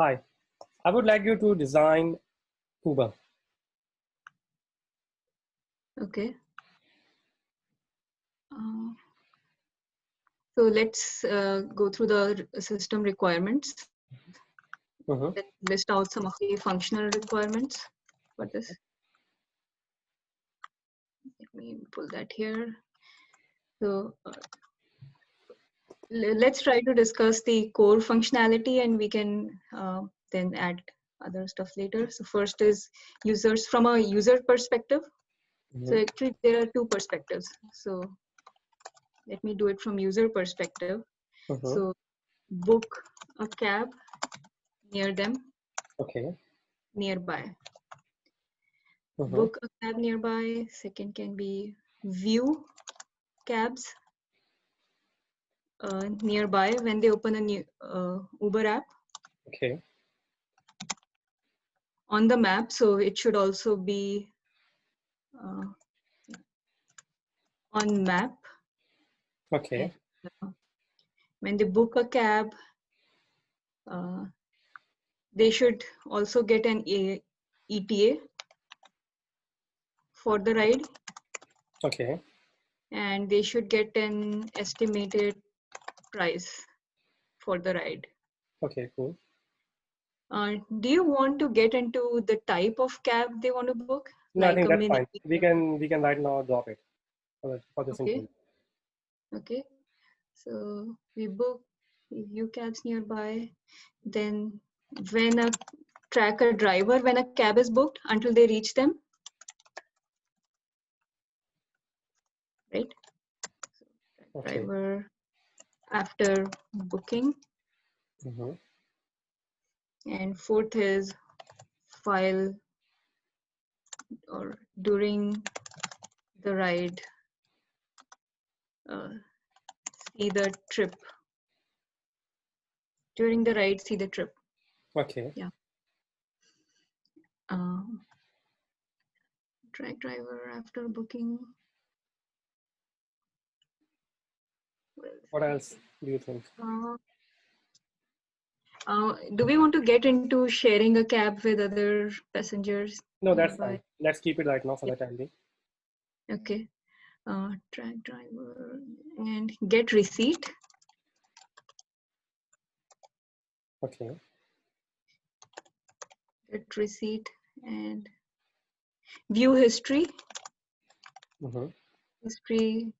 Hi, I would like you to design Uber. Okay. So let's go through the system requirements. Mhm. Let's list out some of the functional requirements for this. Let me pull that here. So let's try to discuss the core functionality, and we can then add other stuff later. So first is users from a user perspective. So Mhm. actually there are two perspectives. So let me do it from user perspective. Mhm. So book a cab near them, Okay. nearby. Mhm. Book a cab nearby. Second can be view cabs nearby when they open a new Uber app Okay. on the map. So it should also be uh, on map. And Okay. when they book a cab, uh, they should also get an ETA for the ride, Okay. and they should get an estimated price for the ride. Okay. Cool. Do you want to get into the type of cab they want to book, No, I like think a that's mini? fine. We can right now drop it for this Okay, interview. okay. So we book view cabs nearby. Then when a track a driver when a cab is booked until they reach them, right? Okay. Driver after booking. Mhm. And fourth is while or during the ride, uh, see the trip. During the ride, see the trip. Okay. Yeah. Track driver after booking. What else do you think? Do we want to get into sharing a cab with other passengers No, that's nearby? fine. Let's keep it right now for Yeah. the time being. Okay. Track driver and get receipt. Okay. Get receipt and view history. Mhm. History,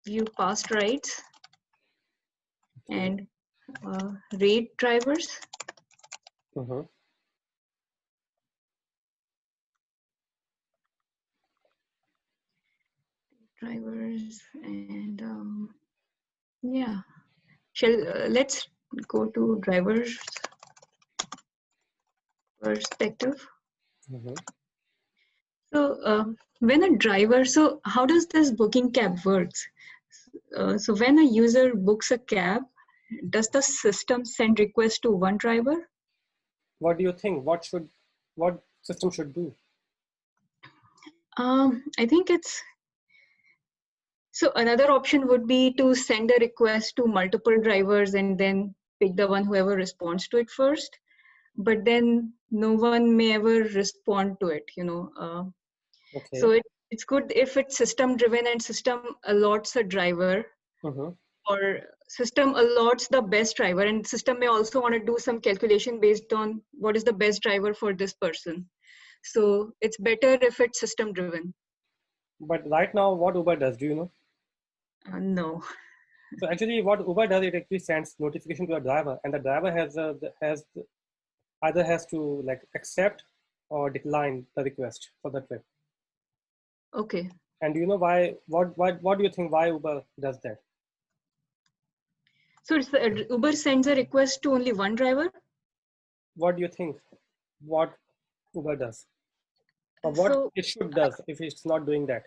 view past rides Okay. and rate drivers. Mhm. Drivers and yeah. Let's go to drivers perspective. Mhm. So when a driver, so how does this booking cab works? So when a user books a cab, does the system send request to one driver? What do you think? What system should do? I think it's, so another option would be to send a request to multiple drivers and then pick the one whoever responds to it first. But then no one may ever respond to it, you know. Okay. So it's good if it's system driven and system allots a driver, Mhm. or system allots the best driver, and system may also want to do some calculation based on what is the best driver for this person. So it's better if it's system driven. But right now, what Uber does, do you know? No. So actually, what Uber does, it actually sends notification to the driver, and the driver either has to like accept or decline the request for the trip. Okay. And do you know why? What do you think? Why Uber does that? So it's Uber sends a request to only one driver. What do you think? What Uber does, or what So it should does if it's not doing that?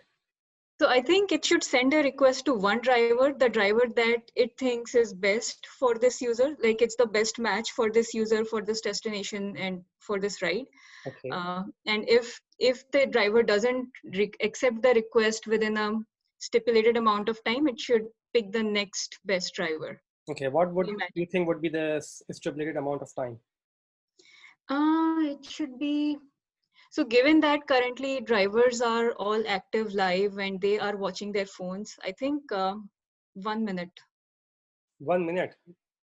So I think it should send a request to one driver, the driver that it thinks is best for this user, like it's the best match for this user, for this destination, and for this ride. Okay. And if the driver doesn't accept the request within a stipulated amount of time, it should pick the next best driver. Okay, what would Imagine. you think would be the stipulated amount of time? It should be, so given that currently drivers are all active live and they are watching their phones, I think 1 minute. 1 minute.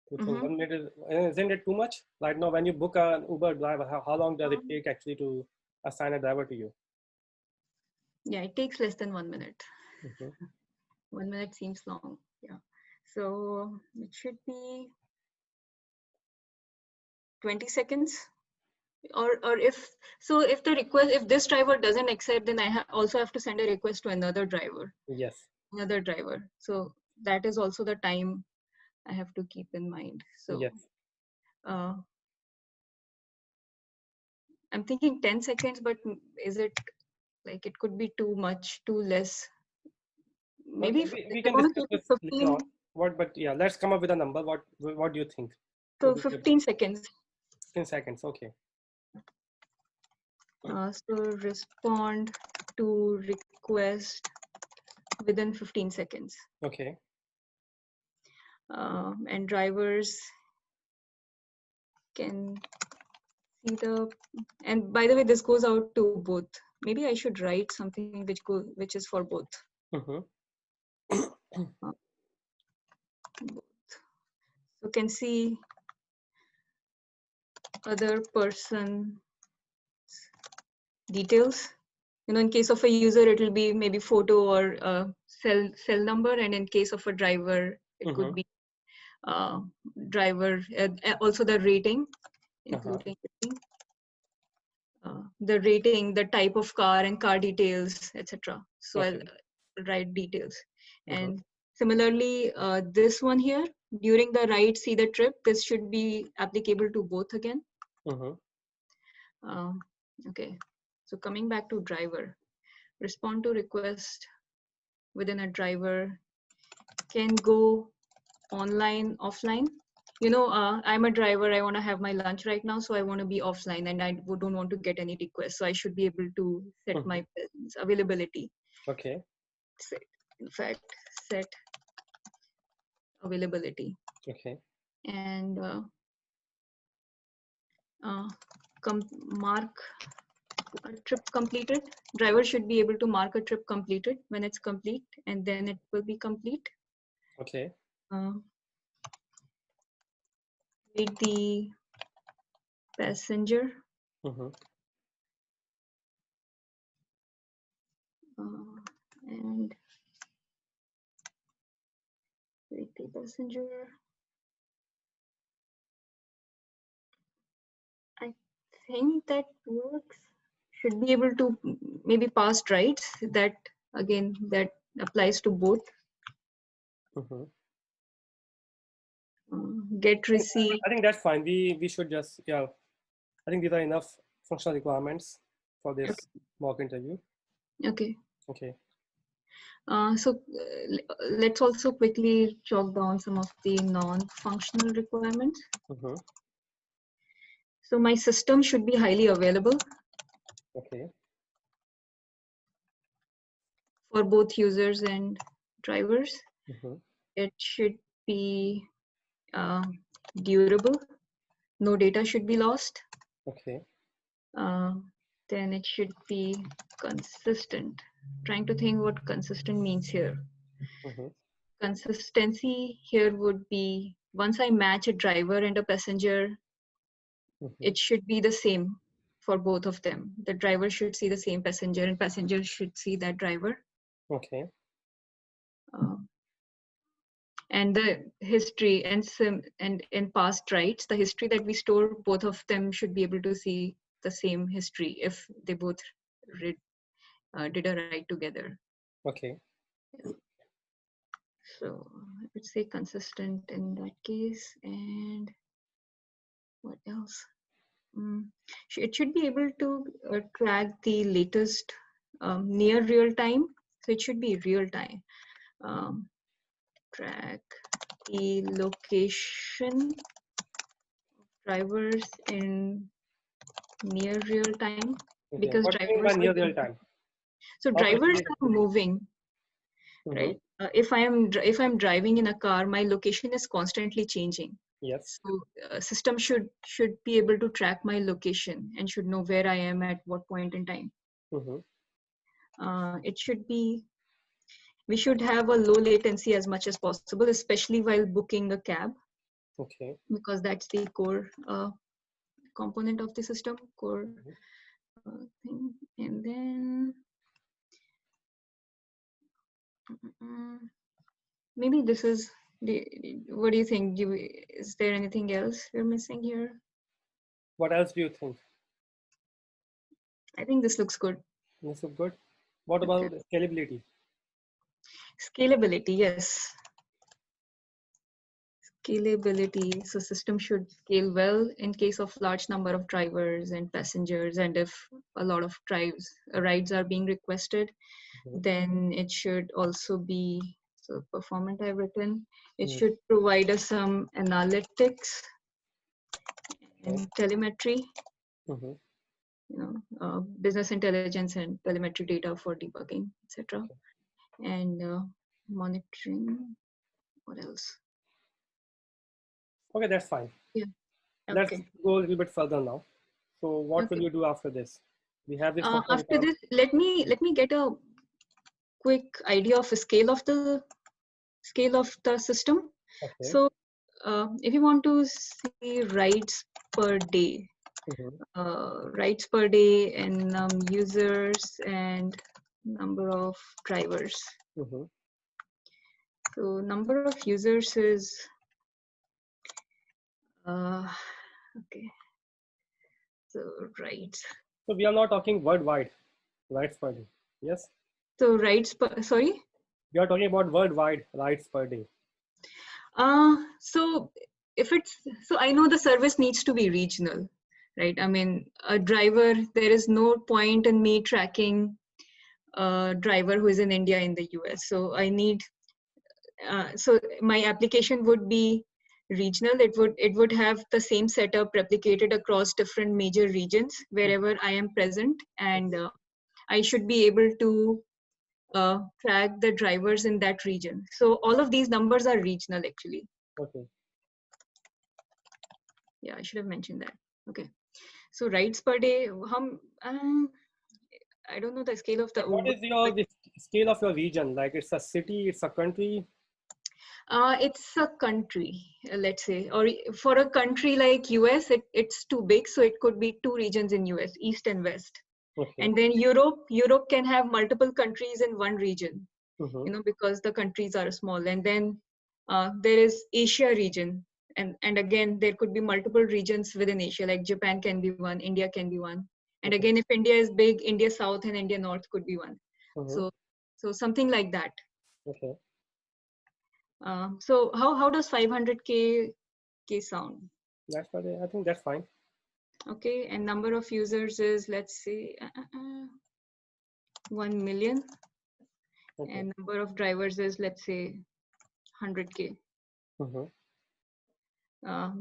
You think 1 minute isn't it too much? Right now, when you book an Uber driver, how long does it take actually to assign a driver to you? Yeah, it takes less than 1 minute. Mhm. 1 minute seems long. Yeah. So it should be 20 seconds. Or if the request, if this driver doesn't accept, then I also have to send a request to another driver. Yes. So that is also the time I have to keep in mind. So Yes. I'm thinking 10 seconds, but is it like it could be too much, too less? Maybe Okay, we if can we're going to discuss keep it this later 15, on. But yeah, let's come up with a number. What do you think? so Would be good. 15 seconds. 15 seconds. Okay. So respond to request within 15 seconds. Okay. And drivers can see the, and by the way, this goes out to both. Maybe I should write something which is for both. Mm-hmm. So can see other person details. In case of a user, it will be maybe photo or cell number, and in case of a driver, it could be driver, also the rating, including the rating, the type of car, and car details, etc. So Okay. I'll write details. And similarly, this one here, during the ride, see the trip, this should be applicable to both again. Okay, so coming back to driver, respond to request within a driver can go online, offline. I'm a driver, I want to have my lunch right now, so I want to be offline and I don't want to get any requests. So I should be able to set my presence, availability. Okay. Set availability. Okay. And mark a trip completed. Driver should be able to mark a trip completed when it's complete, and then it will be complete. Okay. Read the passenger. And read the passenger. I think that works. Should be able to maybe past rides. That again, that applies to both. Get receipt. I think that's fine. We should just, yeah. I think these are enough functional requirements for this mock interview. Okay. Okay. So let's also quickly chalk down some of the non-functional requirements. So my system should be highly available. Okay. For both users and drivers. It should be durable. No data should be lost. Okay. Then it should be consistent. Trying to think what consistent means here. Consistency here would be once I match a driver and a passenger, it should be the same for both of them. The driver should see the same passenger and passenger should see that driver. Okay. And the history and in past rides, the history that we store, both of them should be able to see the same history if they both did a ride together. Okay. So I would say consistent in that case. And what else? It should be able to track the latest near real time. So it should be real time. Track the location of drivers in near real time. Okay. Because what do you mean by near real time? So drivers are moving, right? if I'm driving in a car, my location is constantly changing. Yes. So system should be able to track my location and should know where I am at what point in time. It should be, we should have a low latency as much as possible, especially while booking a cab. Okay. Because that's the core component of the system, core thing. And then maybe this is what do you think? Is there anything else we're missing here? What else do you think? I think this looks good. This is good. What about scalability? Scalability, yes. Scalability. So system should scale well in case of large number of drivers and passengers, and if a lot of rides are being requested, then it should also be, so performant I've written, it should provide us some analytics and telemetry, business intelligence and telemetry data for debugging, etc. And monitoring. What else? Okay, that's fine. Yeah. Let's go a little bit further now. So what will you do after this? We have this. After this, let me get a quick idea of the scale of the system. Okay. So if you want to see rides per day, and users and number of drivers. So number of users is okay. So rides. So we are not talking worldwide rides per day. Yes. So rides per, sorry. We are talking about worldwide rides per day. So if it's, so I know the service needs to be regional, right? I mean, a driver, there is no point in me tracking a driver who is in India in the US. So I need, so my application would be regional. It would have the same setup replicated across different major regions wherever I am present, and I should be able to track the drivers in that region. So all of these numbers are regional actually. Okay. Yeah, I should have mentioned that. Okay. So rides per day, I don't know the scale of the Uber. What is the scale of your region? Like it's a city, it's a country? It's a country, let's say, or for a country like US, it's too big. So it could be 2 regions in US, East and West. Okay. And then Europe can have multiple countries in one region, because the countries are small. And then there is Asia region. And again, there could be multiple regions within Asia, like Japan can be one, India can be one. And again, if India is big, India South and India North could be one. So something like that. Okay. So how does 500K sound? That's per day. I think that's fine. Okay, and number of users is, let's say, 1 million. Okay. And number of drivers is, let's say, 100K. Do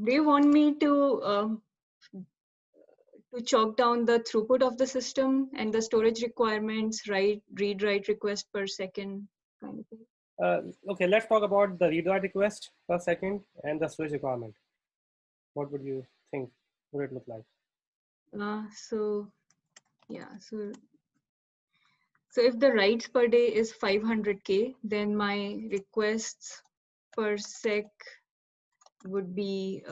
you want me to chalk down the throughput of the system and the storage requirements, read write request per second kind of thing? Okay, let's talk about the read write request per second and the storage requirement. What would you think would it look like? So if the writes per day is 500K, then my requests per sec would be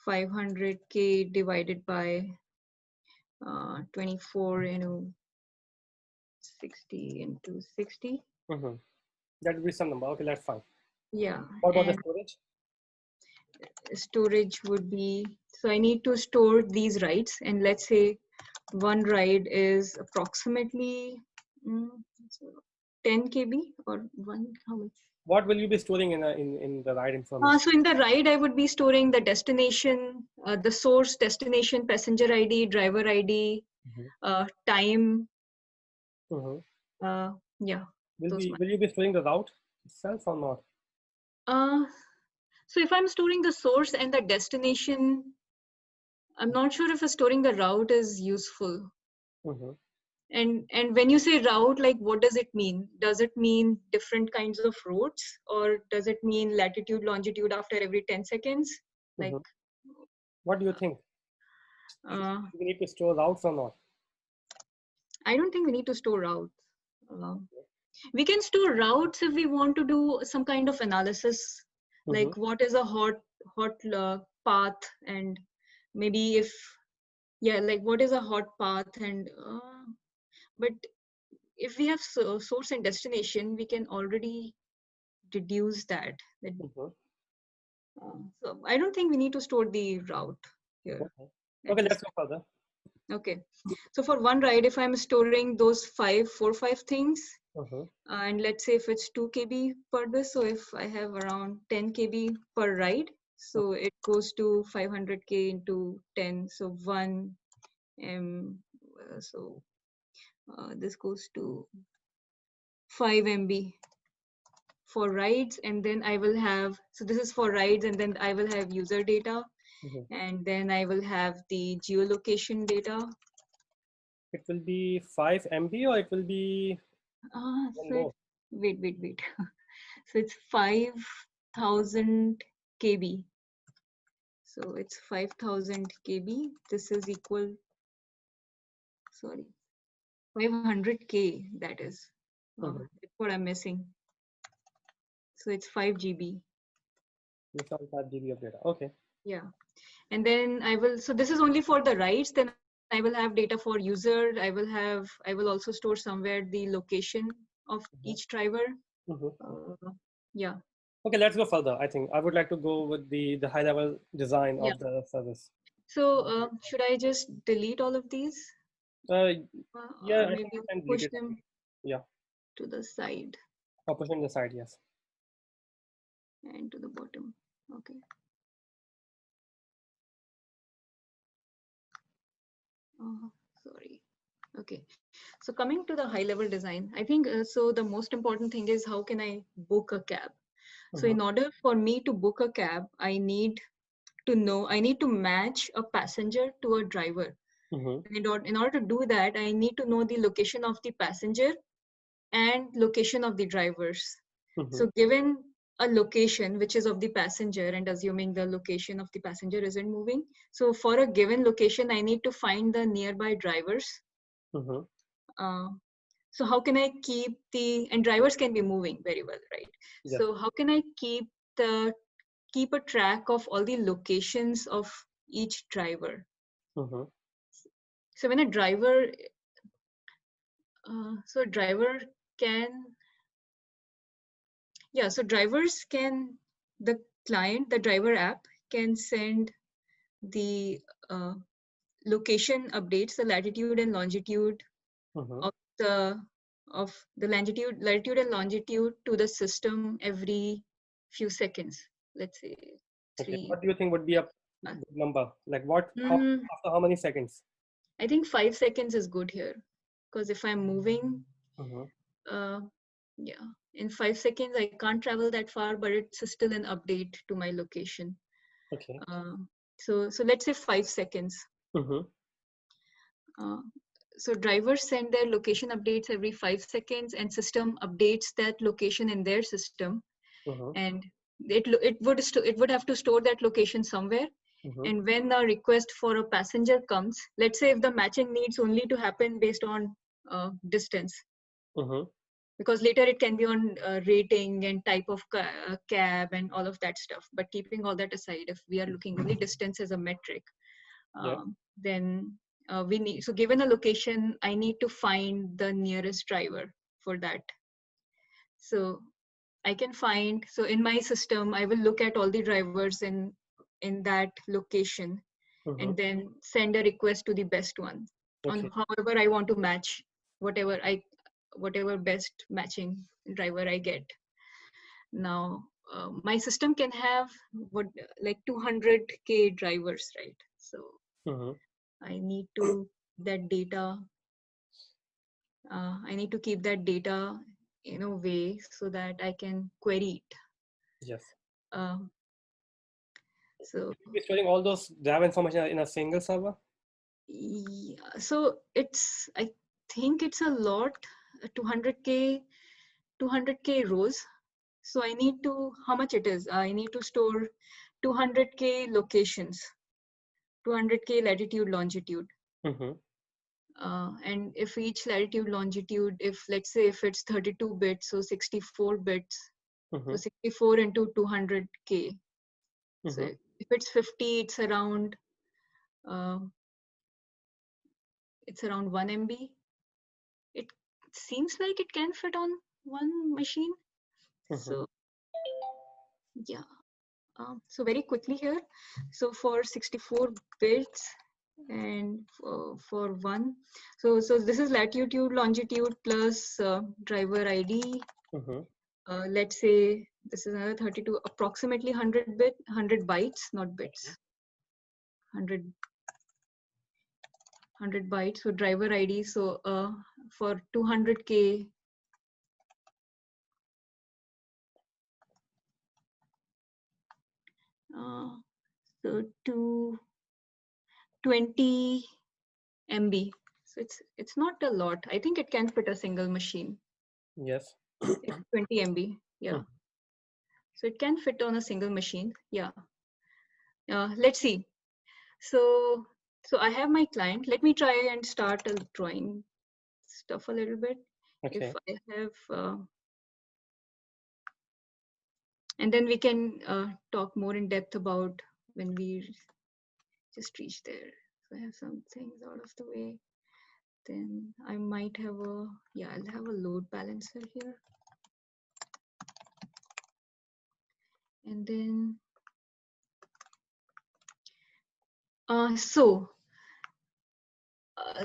500K divided by 24 into 60 into 60. That would be some number. Okay, that's fine. Yeah. What about the storage? Storage would be, so I need to store these writes, and let's say one ride is approximately 10 KB or how much? What will you be storing in the ride information? So in the ride, I would be storing the destination, the source, destination, passenger ID, driver ID, time. Yeah. Will you be storing the route itself or not? So if I'm storing the source and the destination, I'm not sure if storing the route is useful. And when you say route, like what does it mean? Does it mean different kinds of routes, or does it mean latitude, longitude after every 10 seconds? Like, what do you think? uh, We need to store routes or not? I don't think we need to store routes. We can store routes if we want to do some kind of analysis, like what is a hot path, and maybe if, yeah, like what is a hot path, and but if we have source and destination, we can already deduce that. So I don't think we need to store the route here. Okay, let's go further. Okay, so for one ride, if I'm storing those 5 things, and let's say if it's 2 KB per this, so if I have around 10 KB per ride, so it goes to 500K into 10, so 1 M, so this goes to 5 MB for rides, and then I will have, so this is for rides, and then I will have user data, and then I will have the geolocation data. It will be 5 MB or it will be so wait. So it's 5,000 KB. So it's 5,000 KB. This is equal, sorry, 500K, that is. That's what I'm missing. So it's 5 GB. It's all 5 GB of data. Okay. Yeah. And then I will, so this is only for the rides. Then I will have data for user. I will also store somewhere the location of each driver. Yeah. Okay, let's go further. I think I would like to go with the high level design of the service. So should I just delete all of these? Yeah, maybe push them to the side. Or push them to the side, yes. And to the bottom. Okay. Sorry. Okay. So coming to the high level design, I think so the most important thing is how can I book a cab? So in order for me to book a cab, I need to match a passenger to a driver. In order to do that, I need to know the location of the passenger and location of the drivers. So given a location which is of the passenger, and assuming the location of the passenger isn't moving, so for a given location, I need to find the nearby drivers. So how can I keep and drivers can be moving very well, right? Yeah. So how can I keep a track of all the locations of each driver? So when a driver, so drivers can, the driver app can send the location updates, the latitude and longitude of the latitude and longitude to the system every few seconds. Let's say 3. Okay. What do you think would be a number? Like what? After how many seconds? I think 5 seconds is good here, because if I'm moving, in 5 seconds I can't travel that far, but it's still an update to my location. Okay. So let's say 5 seconds. So drivers send their location updates every 5 seconds, and system updates that location in their system, and it would have to store that location somewhere. And when a request for a passenger comes, let's say if the matching needs only to happen based on distance, because later it can be on rating and type of cab and all of that stuff. But keeping all that aside, if we are looking only distance as a metric, then we need, so given a location, I need to find the nearest driver for that. So I can find, so in my system, I will look at all the drivers in that location, and then send a request to the best one on however I want to match whatever best matching driver I get. Now, my system can have like 200K drivers, right? So I need to that data. I need to keep that data in a way so that I can query it. Yes. So you're storing all those driver information in a single server? Yeah, so I think it's a lot, 200K rows. So I need to, how much it is? I need to store 200K locations, 200K latitude, longitude. And if each latitude, longitude, if let's say if it's 32 bits, so 64 bits, so 64 into 200K. So if it's 50, it's around 1 MB. It seems like it can fit on one machine. So yeah. So very quickly here. So for 64 bits and for one, so this is latitude, longitude plus driver ID. Let's say this is another 32, approximately 100 bytes, not bits. 100 bytes. So driver ID. So for 200K. So 220 MB. So it's not a lot. I think it can fit a single machine. Yes. It's 20 MB. Yeah. So it can fit on a single machine. Yeah. Let's see. So I have my client. Let me try and start drawing stuff a little bit. Okay. If I have, and then we can talk more in depth about when we just reach there. So I have some things out of the way. Then I might have I'll have a load balancer here. And then,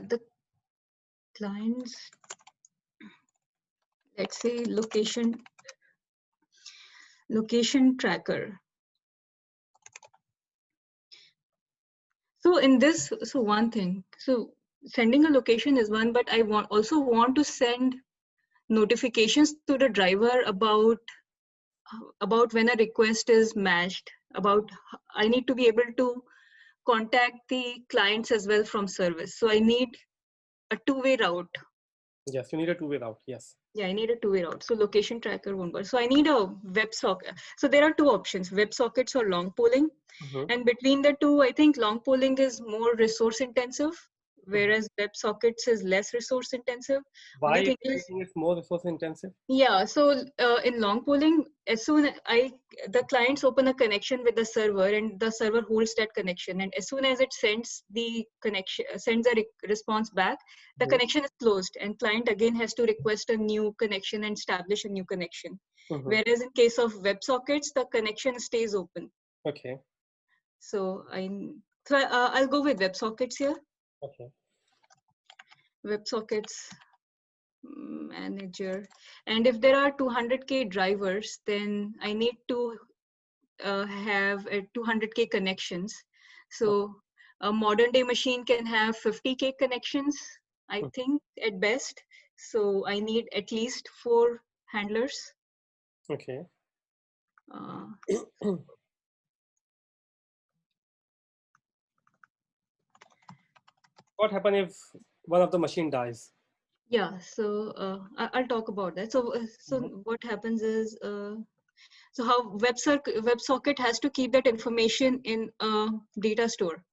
the client's, let's say location tracker. So in this, so one thing, so sending a location is one, but I also want to send notifications to the driver about when a request is matched, I need to be able to contact the clients as well from service. So I need a two-way route. Yes, you need a two-way route. Yes. Yeah, I need a two-way route. So location tracker won't work. So I need a WebSocket. So there are two options, WebSockets or long polling. And between the two, I think long polling is more resource intensive, whereas WebSockets is less resource intensive. Why do you Is, think it's more resource intensive? yeah, so in long polling, as soon as the clients open a connection with the server, and the server holds that connection, and as soon as it sends the connection, sends a response back, the connection is closed, and client again has to request a new connection and establish a new connection. Whereas in case of WebSockets, the connection stays open. Okay. So I'll go with WebSockets here. Okay. WebSockets manager. And if there are 200K drivers, then I need to have 200K connections. So a modern day machine can have 50K connections, I think, at best. So I need at least 4 handlers. Okay. What happens if one of the machine dies? Yeah, so I'll talk about that. So what happens is, so how WebSocket has to keep that information in a data store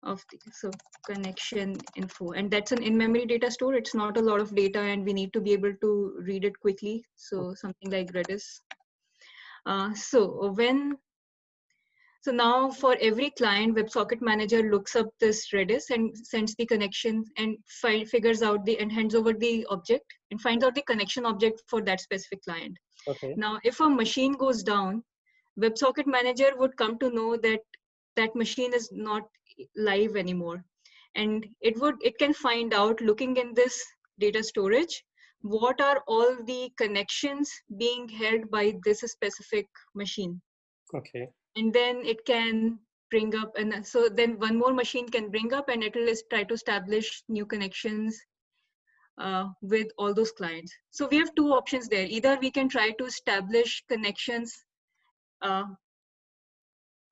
of so connection info, and that's an in-memory data store. It's not a lot of data, and we need to be able to read it quickly. So something like Redis. So now for every client, WebSocket Manager looks up this Redis and sends the connection and figures out and hands over the object and finds out the connection object for that specific client. Okay. Now, if a machine goes down, WebSocket Manager would come to know that that machine is not live anymore. And it can find out, looking in this data storage, what are all the connections being held by this specific machine. Okay. And then it can bring up, and so then one more machine can bring up, and it will try to establish new connections with all those clients. So we have two options there. Either we can try to establish connections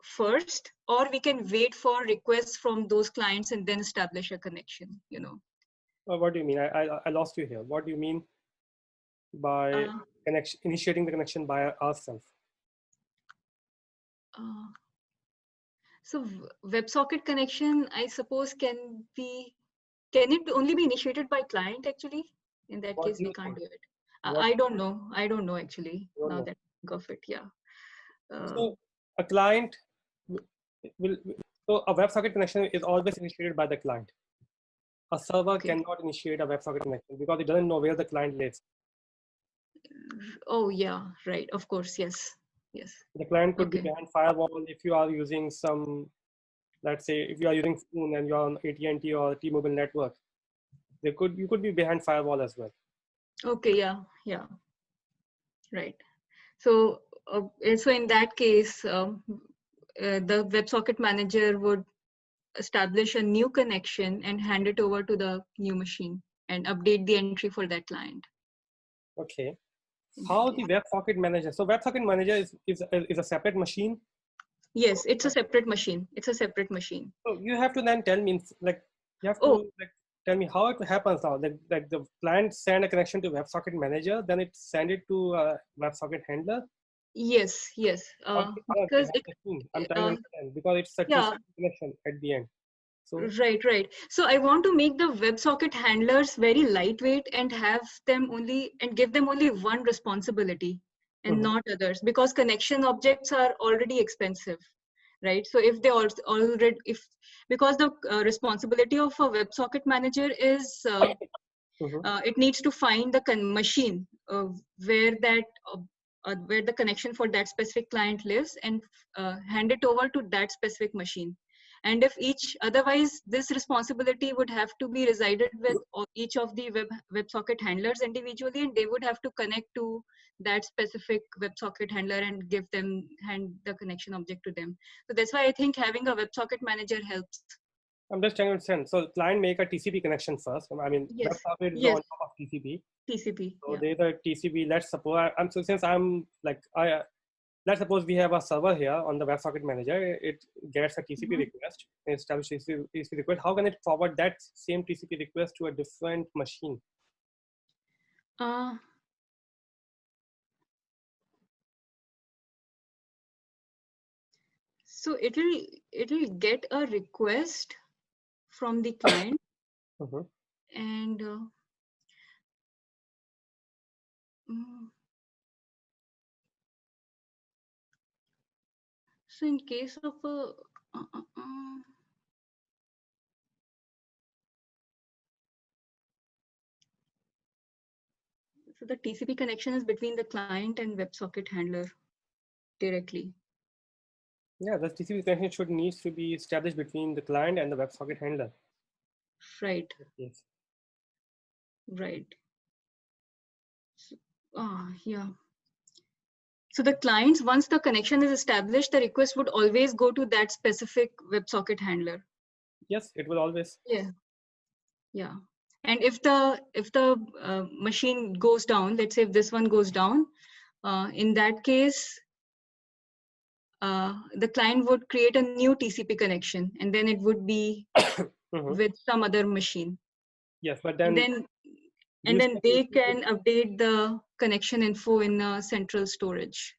first, or we can wait for requests from those clients and then establish a connection, What do you mean? I lost you here. What do you mean by Uh, initiating the connection by ourselves? uh, so WebSocket connection, I suppose, can it only be initiated by client actually? In that What case, do we you can't think? do it. What I don't know. I don't know actually. you don't Now know? that I think of it, yeah. Uh, So a client will, so a WebSocket connection is always initiated by the client. A server okay. cannot initiate a WebSocket connection because it doesn't know where the client lives. Oh yeah, right. Of course, yes, yes. The client could be Okay. behind firewall if you are using some, let's say, if you are using phone and you're on AT&T or T-Mobile network, you could be behind firewall as well. Okay. Yeah. Yeah. Right. So, so in that case, the WebSocket manager would establish a new connection and hand it over to the new machine and update the entry for that client Okay. in that How case. the WebSocket manager? So WebSocket manager is a separate machine. Yes, it's a separate machine. It's a separate machine. So you have to then tell me, like, you have to Oh, like tell me how it happens now. Like the client send a connection to WebSocket manager, then it send it to WebSocket handler. yes, yes. How Because behind it, the scene? I'm trying to uh, understand because it's a yeah, TCP connection at the end. So right, right. So I want to make the WebSocket handlers very lightweight and have them only and give them only one responsibility and mhm, not others because connection objects are already expensive, right? So if they already if because the responsibility of a WebSocket manager is mhm, it needs to find the machine where that where the connection for that specific client lives and hand it over to that specific machine. And if each otherwise this responsibility would have to be resided with each of the WebSocket handlers individually, and they would have to connect to that specific WebSocket handler and hand the connection object to them. So that's why I think having a WebSocket manager helps. I'm just trying to understand. So client make a TCP connection first. I mean, Yes, WebSocket is yes, on top of TCP. TCP, So yeah. there's a TCP. Let's suppose I'm so since I'm like I let's suppose we have a server here on the WebSocket manager. It gets a TCP Mhm. request, establishes TCP request. How can it forward that same TCP request to a different machine? Uh, So it'll get a request from the client Mhm. and mm, so in case of a uh, uh, uh, so the TCP connection is between the client and WebSocket handler directly. Yeah, the TCP connection should needs to be established between the client and the WebSocket handler. Right, Yes. right. So, yeah. So the clients, once the connection is established, the request would always go to that specific WebSocket handler. Yes, it will always. Yeah, yeah. And if the machine goes down, let's say if this one goes down, in that case, the client would create a new TCP connection, and then it would be Mhm. with some other machine, Yes, but and then then you they can update the connection info in central storage.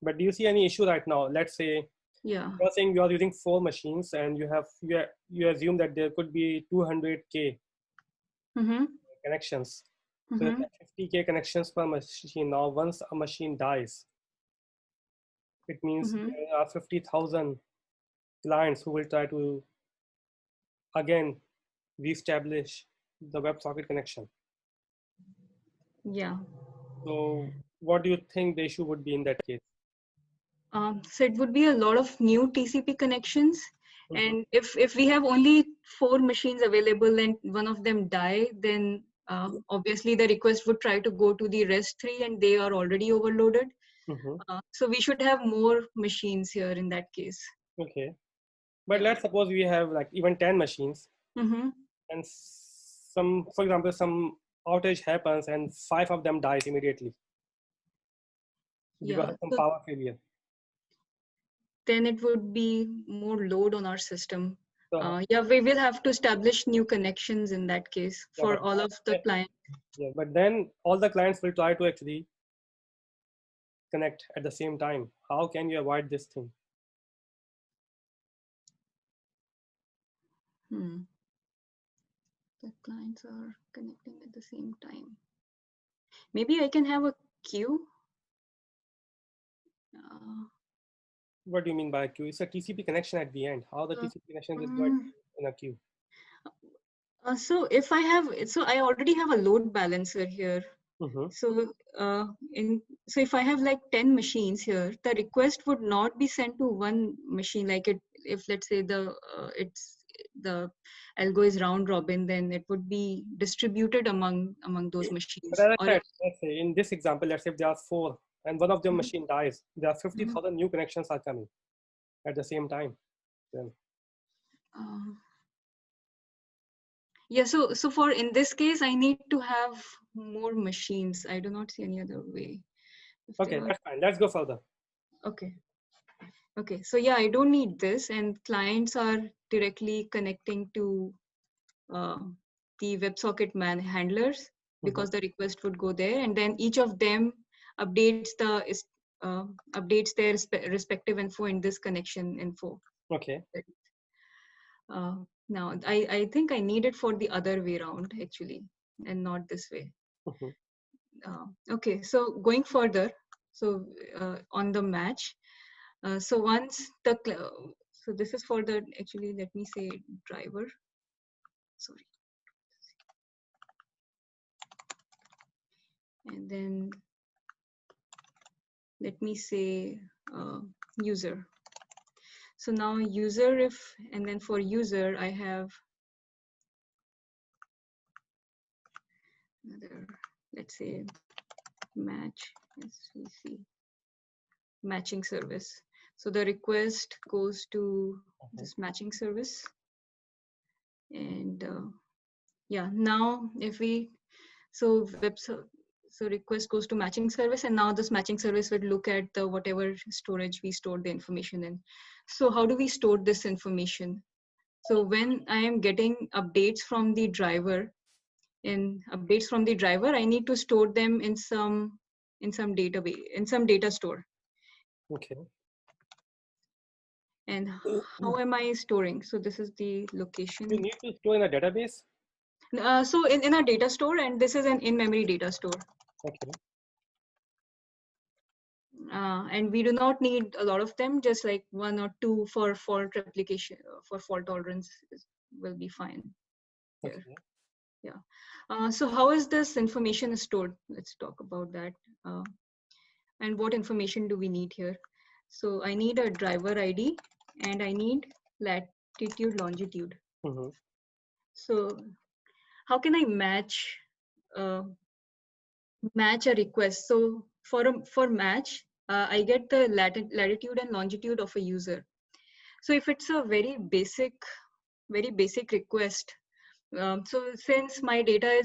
But do you see any issue right now? Let's say Yeah. you're saying you are using 4 machines and you assume that there could be 200K Mm-hmm. connections. So Mm-hmm. there's 50K connections per machine. Now, once a machine dies, it means Mm-hmm. there are 50,000 clients who will try to again reestablish the WebSocket connection. Yeah. So, what do you think the issue would be in that case? So it would be a lot of new TCP connections. Mhm. And if we have only 4 machines available and one of them die, then obviously the request would try to go to the rest 3 and they are already overloaded. Mhm. So we should have more machines here in that case. Okay. But Yeah. let's suppose we have like even 10 machines Mm-hmm. and some, for example, some outage happens and 5 of them dies immediately because Yeah. of some So power failure. then it would be more load on our system. So, Yeah, we will have to establish new connections in that case yeah, for but all of the clients. yeah, but then all the clients will try to actually connect at the same time. How can you avoid this thing? The clients are connecting at the same time. Maybe I can have a queue. What do you mean by a queue? It's a TCP connection at the end. How the TCP connection will go in a queue? So if I have, so I already have a load balancer here. So so if I have like 10 machines here, the request would not be sent to one machine. Like if let's say the algo is round robin, then it would be distributed among those machines. But as I Or said, let's say in this example, let's say if there are 4 and one of the machine dies, there are 50,000 new connections are coming at the same time. Then. Yeah, so for in this case, I need to have more machines. I do not see any other way. Okay, that's fine. Let's go further. Okay. Okay, so yeah, I don't need this, and clients are directly connecting to the WebSocket handlers because the request would go there, and then each of them updates updates their respective info in this connection info. Okay. Now, I think I need it for the other way around actually, and not this way. Okay, so going further, so on the match, so once so this is for the, actually, let me say driver, sorry. And then let me say user. So now user and then for user, I have another, let's say match SVC, matching service. So the request goes to this matching service. And yeah, now if we, so request goes to matching service, and now this matching service would look at the whatever storage we stored the information in. So how do we store this information? So when I am getting updates from the driver, I need to store them in some database, in some data store. Okay. And how am I storing? So this is the location. You need to store in a database? So in a data store, and this is an in-memory data store. Okay. And we do not need a lot of them, just like 1 or 2 for fault replication, for fault tolerance will be fine. Okay. Yeah. So how is this information stored? Let's talk about that. And what information do we need here? So I need a driver ID, and I need latitude, longitude. So how can I match a request? So for match, I get the latitude and longitude of a user. So if it's a very basic request, so since my data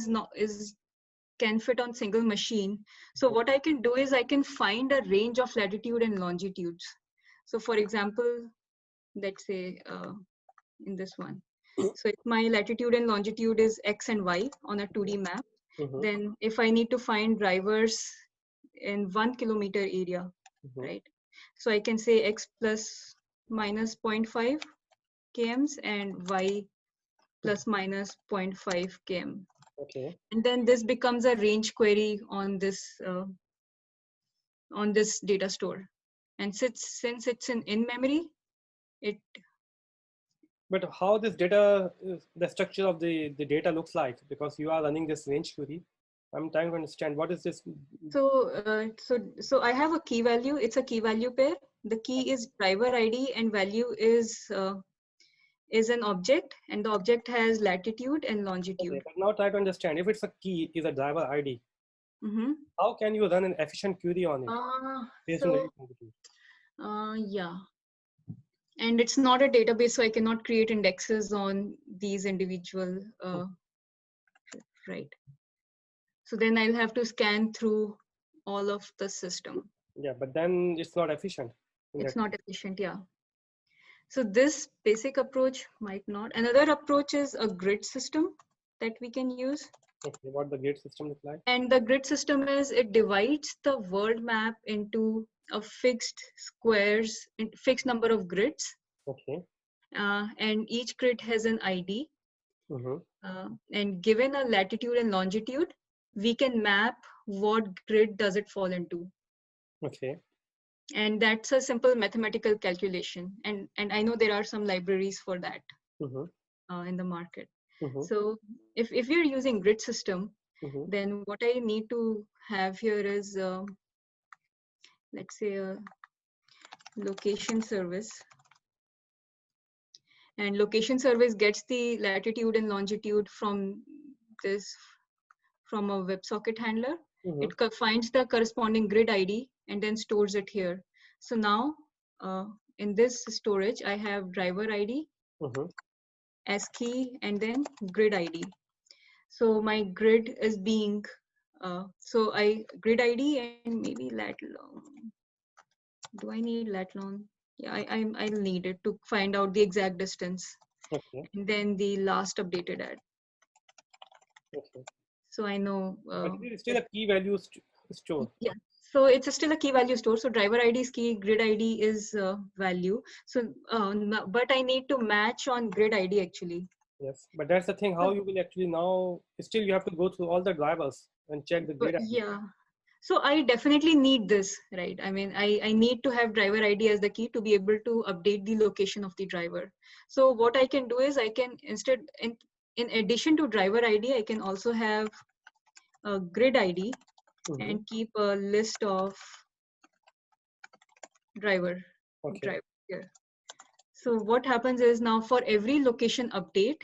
can fit on single machine, so what I can do is I can find a range of latitude and longitudes. So for example, let's say in this one, so if my latitude and longitude is X and Y on a 2D map, then if I need to find drivers in 1 kilometer area, right? So I can say X plus minus 0.5 kms and Y plus minus 0.5 km. Okay. And then this becomes a range query on this data store. And since it's in memory, it. But how this data, the structure of the data looks like, because you are running this range query. I'm trying to understand what is this. So I have a key value. It's a key value pair. The key is driver ID, and value is an object, and the object has latitude and longitude. Okay, but now try to understand, if it's a key is a driver ID, how can you run an efficient query on it based on the longitude? Yeah. And it's not a database, so I cannot create indexes on these individual, right? So then I'll have to scan through all of the system. Yeah, but then it's not efficient. It's not efficient, yeah. So this basic approach might not. Another approach is a grid system that we can use. Okay, what the grid system look like? And the grid system is, it divides the world map into a fixed squares, fixed number of grids. Okay. And each grid has an ID. Mm-hmm. And given a latitude and longitude, we can map what grid does it fall into. Okay. And that's a simple mathematical calculation. And I know there are some libraries for that in the market. So if you're using grid system, then what I need to have here is, let's say, a location service. And location service gets the latitude and longitude from a WebSocket handler. It finds the corresponding grid ID and then stores it here. So now in this storage, I have driver ID, as key, and then grid ID. So my grid is being, grid ID and maybe lat long. Do I need lat long? Yeah, I'll need it to find out the exact distance. Okay. And then the last updated at. Okay. So I know. But it is still a key value store. Yeah. So it's still a key value store. So driver ID is key, grid ID is value. So, but I need to match on grid ID actually. Yes, but that's the thing. How you will actually now? Still, you have to go through all the drivers and check the grid ID. Yeah. So I definitely need this, right? I mean, I need to have driver ID as the key to be able to update the location of the driver. So what I can do is I can instead, in addition to driver ID, I can also have a grid ID and keep a list of driver here. So what happens is now for every location update,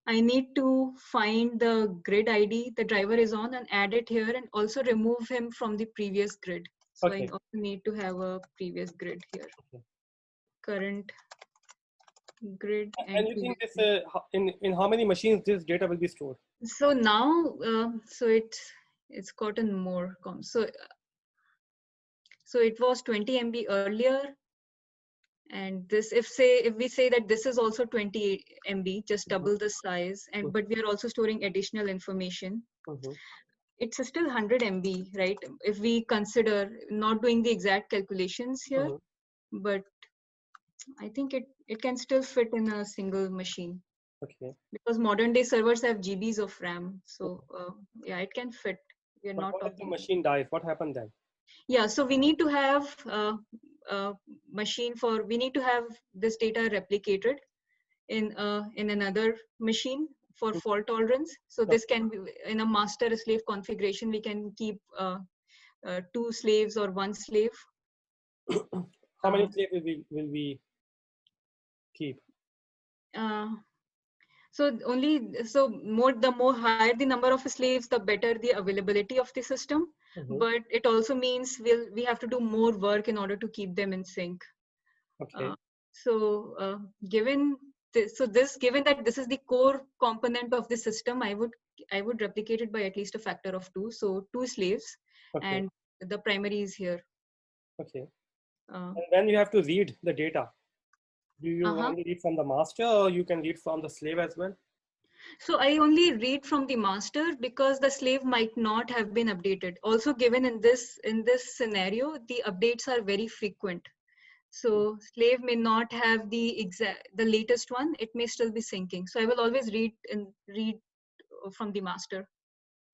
I need to find the grid ID the driver is on and add it here, and also remove him from the previous grid. So I also need to have a previous grid here. Current grid. And you think this in how many machines this data will be stored? So now, so it's gotten more. So it was 20 MB earlier. And this, if we say that this is also 20 MB, just double the size, and but we are also storing additional information. It's still 100 MB, right? If we consider not doing the exact calculations here, but I think it can still fit in a single machine. Okay. Because modern day servers have GBs of RAM, so yeah, it can fit. We are not what talking. if the machine dies? What happened then? Yeah, so we need to have we need to have this data replicated in another machine for fault tolerance. So this can be in a master slave configuration. We can keep 2 slaves or 1 slave. How many slaves will we keep? So the more higher the number of slaves, the better the availability of the system. But it also means we have to do more work in order to keep them in sync. Okay. Given that this is the core component of the system, I would replicate it by at least a factor of 2. So 2 slaves, and the primary is here. Okay. And then you have to read the data. Do you only read from the master, or you can read from the slave as well? So I only read from the master because the slave might not have been updated. Also, given in this scenario, the updates are very frequent. So slave may not have the latest one. It may still be syncing. So I will always read from the master.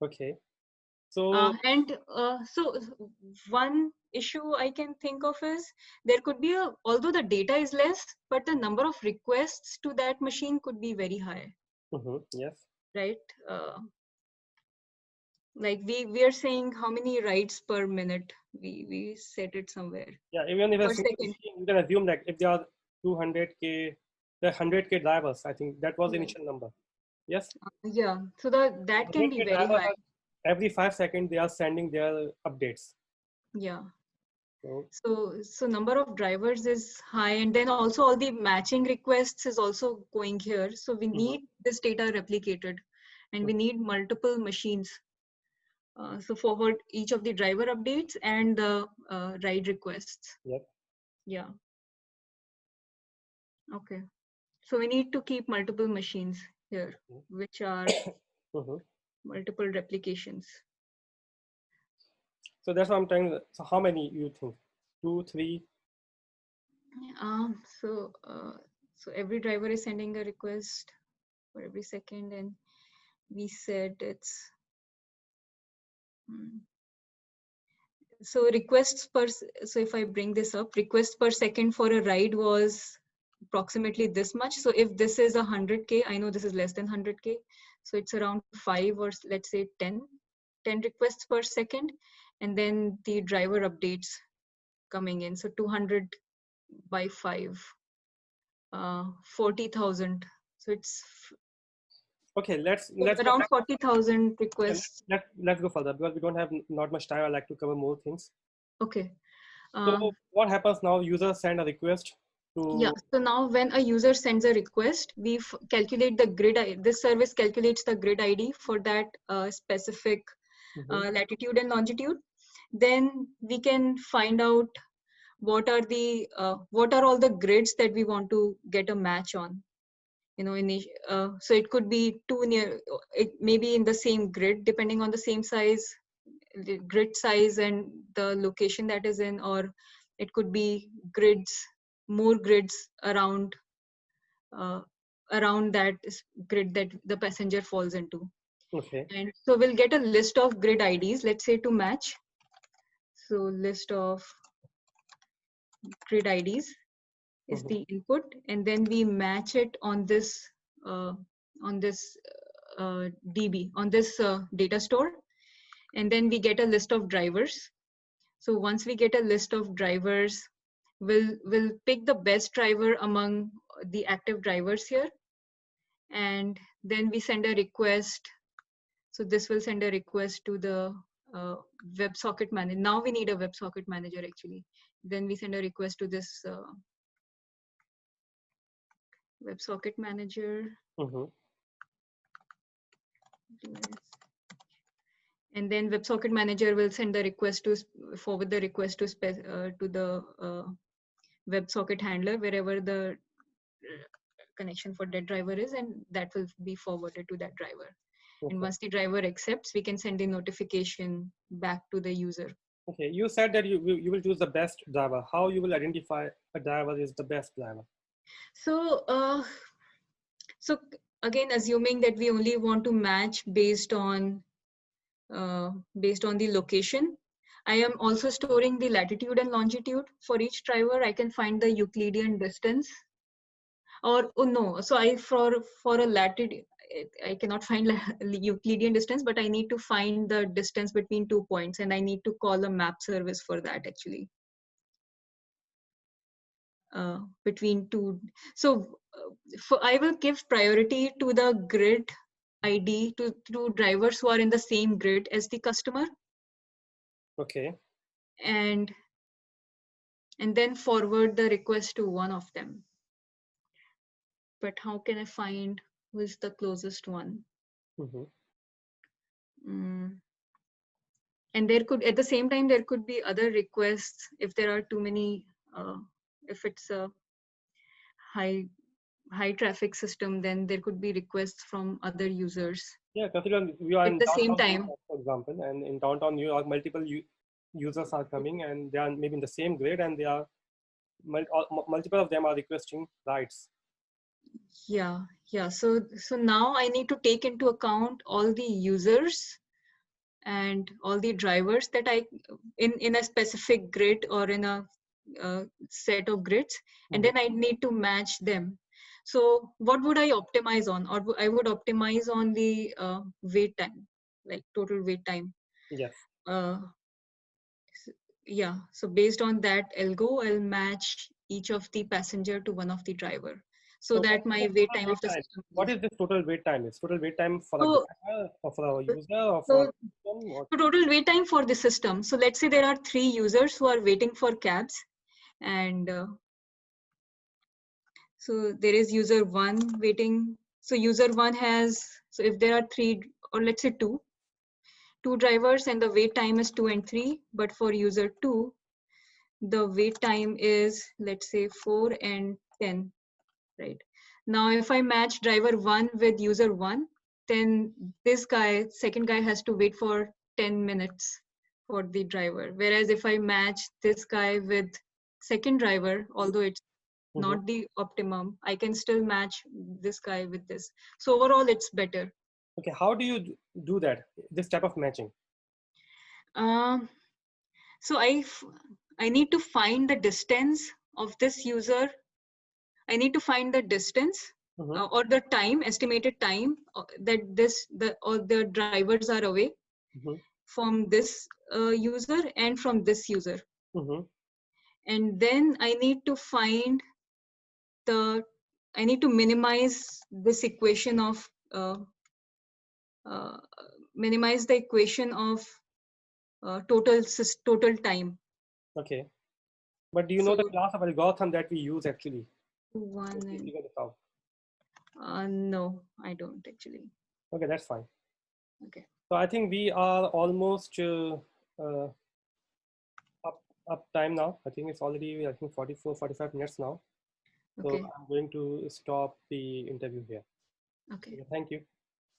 Okay. So so one issue I can think of is there could be although the data is less, but the number of requests to that machine could be very high. Yes. Right. Like we are saying how many writes per minute. We set it somewhere. Yeah, even if you can assume that if there are 200K, there are 100K drivers. I think that was the initial number. Yes. Yeah. So that can be very high. Every 5 seconds they are sending their updates. Yeah. So number of drivers is high, and then also all the matching requests is also going here. So we need this data replicated, and we need multiple machines. So for each of the driver updates and the ride requests. Yep. Yeah. Okay. So we need to keep multiple machines here, which are multiple replications. So that's what I'm trying. So how many you think? 2, 3? So every driver is sending a request for every second, and we said it's so requests per. So if I bring this up, requests per second for a ride was approximately this much. So if this is 100K, I know this is less than 100K. So it's around 5 or let's say 10 requests per second. And then the driver updates coming in. So 200 by 5, 40,000. So it's Okay, let's around 40,000 requests. let's go further because we don't have not much time. I like to cover more things. Okay. So what happens now? User send a request to. Yeah. So now when a user sends a request, we calculate the grid. This service calculates the grid ID for that specific latitude and longitude. Then we can find out what are all the grids that we want to get a match on. You know, so it could be too near. It may be in the same grid, depending on the same size, the grid size, and the location that is in, or it could be more grids around that grid that the passenger falls into. Okay. And so we'll get a list of grid IDs, let's say, to match. So list of grid IDs is the input, and then we match it on this DB, on this data store, and then we get a list of drivers. So once we get a list of drivers, we'll pick the best driver among the active drivers here, and then we send a request. So this will send a request to the WebSocket manager. Now we need a WebSocket manager actually. Then we send a request to this WebSocket manager. And then WebSocket manager will send the request to forward the request to the WebSocket handler wherever the connection for that driver is, and that will be forwarded to that driver. And once the driver accepts, we can send the notification back to the user. Okay, you said that you will choose the best driver. How you will identify a driver is the best driver? So so again, assuming that we only want to match based on the location, I am also storing the latitude and longitude for each driver. I can find the Euclidean distance, or oh no, so for a latitude, I cannot find Euclidean distance, but I need to find the distance between 2 points, and I need to call a map service for that actually. Between two, so I will give priority to the grid ID to drivers who are in the same grid as the customer. Okay. And then forward the request to one of them. But how can I find who is the closest one? And there could, at the same time, there could be other requests if there are too many, if it's a high traffic system, then there could be requests from other users. Yeah, consider we are at the same time, for example, and in downtown New York, multiple users are coming, and they are maybe in the same grid, and they are multiple of them are requesting rides. Yeah. So now I need to take into account all the users and all the drivers that I in a specific grid or in a set of grids, and then I need to match them. So what would I optimize on? Or I would optimize on the wait time, like total wait time. Yes. Yeah. So based on that algo, I'll match each of the passenger to one of the driver, so that my wait time of the system. What is this total wait time? Is total wait time for a driver or for a user or for so total wait time for the system. So let's say there are 3 users who are waiting for cabs, and so there is user 1 waiting. So user 1 has, so if there are 3, or let's say 2 drivers, and the wait time is 2 and 3, but for user 2 the wait time is, let's say, 4 and 10. right? Now, if I match driver 1 with user 1, then this guy, second guy, has to wait for 10 minutes for the driver. Whereas if I match this guy with second driver, although it's not the optimum, I can still match this guy with this. So overall, it's better. Okay, how do you do that, this type of matching? So I need to find the distance of this user. I need to find the distance or the time, estimated time that the drivers are away from this user and from this user. And then I need to find I need to minimize this equation of minimize the equation of total time. Okay, but do you know the class of algorithm that we use actually? Figure this out. No, I don't actually. Okay, that's fine. Okay. So I think we are almost up time now. I think it's already 44-45 minutes now. So Okay. I'm going to stop the interview here. Okay. Thank you.